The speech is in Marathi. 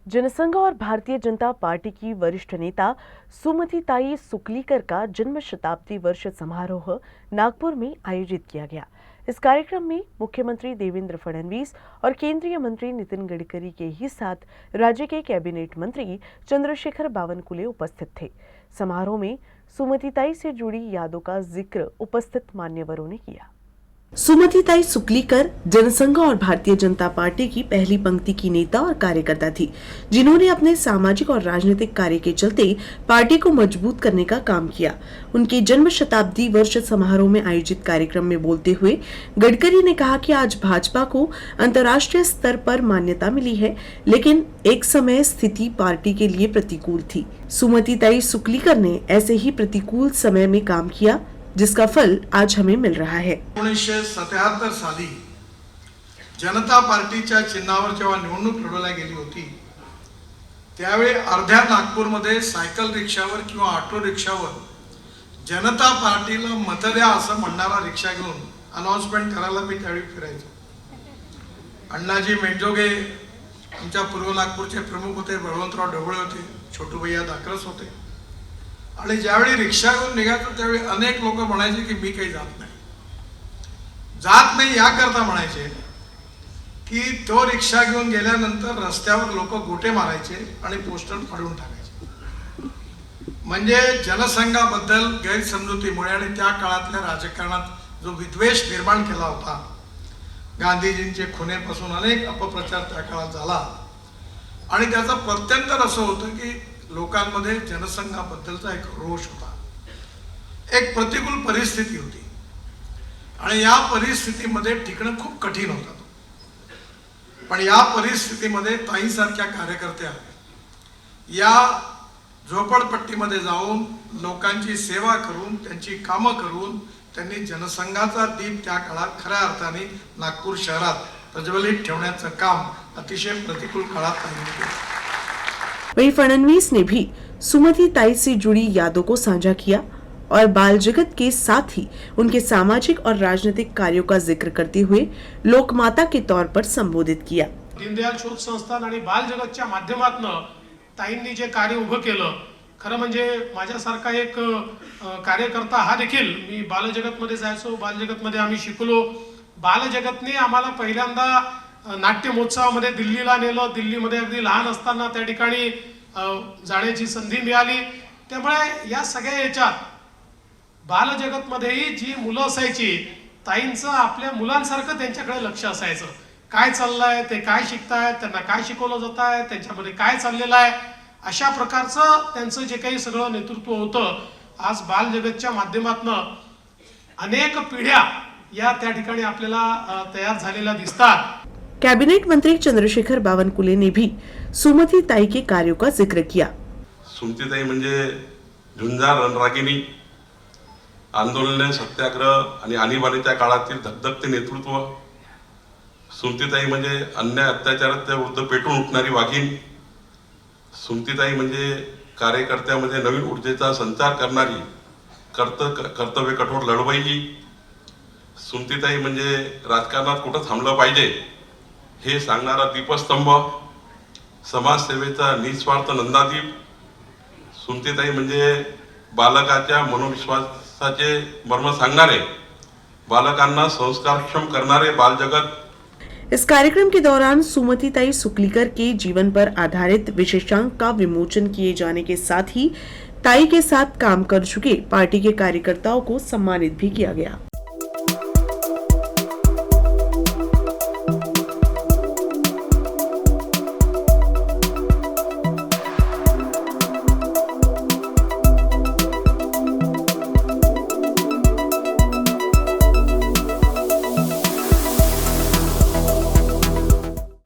जनसंघ और भारतीय जनता पार्टी की वरिष्ठ नेता सुमति ताई सुकलीकर का जन्म शताब्दी वर्ष समारोह नागपुर में आयोजित किया गया। इस कार्यक्रम में मुख्यमंत्री देवेंद्र फडणवीस और केंद्रीय मंत्री नितिन गडकरी के ही साथ राज्य के कैबिनेट मंत्री चंद्रशेखर बावनकुले उपस्थित थे। समारोह में सुमति ताई से जुड़ी यादों का जिक्र उपस्थित मान्यवरों ने किया। सुमति ताई सुकलीकर जनसंघ और भारतीय जनता पार्टी की पहली पंक्ति की नेता और कार्यकर्ता थी, जिन्होंने अपने सामाजिक और राजनीतिक कार्य के चलते पार्टी को मजबूत करने का काम किया। उनके जन्म शताब्दी वर्ष समारोह में आयोजित कार्यक्रम में बोलते हुए गडकरी ने कहा कि आज भाजपा को अंतर्राष्ट्रीय स्तर पर मान्यता मिली है, लेकिन एक समय स्थिति पार्टी के लिए प्रतिकूल थी। सुमति ताई सुकलीकर ने ऐसे ही प्रतिकूल समय में काम किया, जिसका फल आज हमें मिल रहा है। 1977 साली जनता पार्टीच्या चिन्हावर जेव्हा निवडणूक लढवल्या गेली होती, त्यावेळी अर्ध्या नागपूरमध्ये सायकल रिक्षावर किंवा ऑटो रिक्षावर जनता पार्टीला मत द्या असं म्हणणारा रिक्षा घेऊन अनाउन्समेंट करायला मी त्यावेळी फिरायचो। अण्णाजी मेटजोगे आमच्या पूर्व नागपूरचे प्रमुख होते, बळवंतराव ढवळे होते, छोटू भैया दाकरस होते। आणि ज्यावेळी रिक्षा घेऊन निघायचो त्यावेळी अनेक लोक म्हणायचे की मी काही जात नाही याकरता म्हणायचे की तो रिक्षा घेऊन गेल्यानंतर रस्त्यावर लोक गोटे मारायचे आणि पोस्टर फाडून टाकायचे। म्हणजे जनसंघाबद्दल गैरसमजुतीमुळे आणि त्या काळातल्या राजकारणात जो विद्वेष निर्माण केला होता, गांधीजींचे खुनेपासून अनेक अपप्रचार त्या काळात झाला आणि त्याचा प्रत्यंतर असं होतं की लोकांमध्ये जनसंघाबद्दलचा एक रोष होता, एक प्रतिकूल परिस्थिती होती आणि या परिस्थितीमध्ये टिकणं खूप कठीण होतं। पण या परिस्थितीमध्ये ताईंसारख्या कार्यकर्त्या या झोपडपट्टीमध्ये जाऊन लोकांची सेवा करून त्यांची कामं करून त्यांनी जनसंघाचा दीप त्या काळात खऱ्या अर्थाने नागपूर शहरात प्रज्वलित ठेवण्याचं काम अतिशय प्रतिकूल काळात ताईंनी केलं। वहीं फडणवीस ने भी सुमति ताई से जुड़ी यादों को साझा किया और बाल जगत के साथ ही उनके सामाजिक और राजनीतिक कार्यों का जिक्र करते हुए लोकमाता के तौर पर संबोधित किया। दीनदयाल शोध संस्थान आणि बाल जगतच्या माध्यमातून ताईंनी जे कार्य उभं केलं, खरं म्हणजे माझ्यासारखा एक कार्यकर्ता हा देखील मी बाल जगतमध्ये जायचो, बाल जगतमध्ये आम्ही शिकलो। बाल जगतने आम्हाला पहिल्यांदा नाट्य महोत्सवामध्ये दिल्लीला नेलं, दिल्लीमध्ये अगदी लहान असताना त्या ठिकाणी जाण्याची संधी मिळाली। त्यामुळे या सगळ्या याच्यात बाल जगतमध्येही जी मुलं असायची, ताईंचं आपल्या मुलांसारखं त्यांच्याकडे लक्ष असायचं। काय चाललंय, ते काय शिकतायत, त्यांना काय शिकवलं जात आहे, त्यांच्यामध्ये काय चाललेलं आहे, अशा प्रकारचं त्यांचं जे काही सगळं नेतृत्व होतं। आज बाल जगतच्या माध्यमातून अनेक पिढ्या या त्या ठिकाणी आपल्याला तयार झालेल्या दिसतात। कैबिनेट मंत्री चंद्रशेखर बावनकुले ने भी सुमति ताई के कार्यों का जिक्र किया। सुमति ताई म्हणजे झुंजार रणरागिणी, आंदोलने, सत्याग्रह आणि आणीबाणीच्या काळातील धगधगते नेतृत्व। सुमति ताई म्हणजे अन्याय अत्याचाराच्या विरुद्ध पेटून उठणारी वाघीण। सुमति ताई म्हणजे कार्यकर्त्यामध्ये नवीन ऊर्जेचा संचार करणारी, कर्तव्य कठोर लढवई। सुमति ताई म्हणजे राजकारणात कुठं थांबलं पाहिजे हे सांगणारा दीपस्तंभ, समाजसेवेचा निस्वार्थ नंदादीप। सुमति ताई म्हणजे बालकाच्या मनोविश्वासाचे मर्म सांगणारे, बालकांना संस्कारक्षम करणारे बालजगत। इस कार्यक्रम के दौरान सुमति ताई सुकलीकर के जीवन पर आधारित विशेषांक का विमोचन किए जाने के साथ ही ताई के साथ काम कर चुके पार्टी के कार्यकर्ताओं को सम्मानित भी किया गया।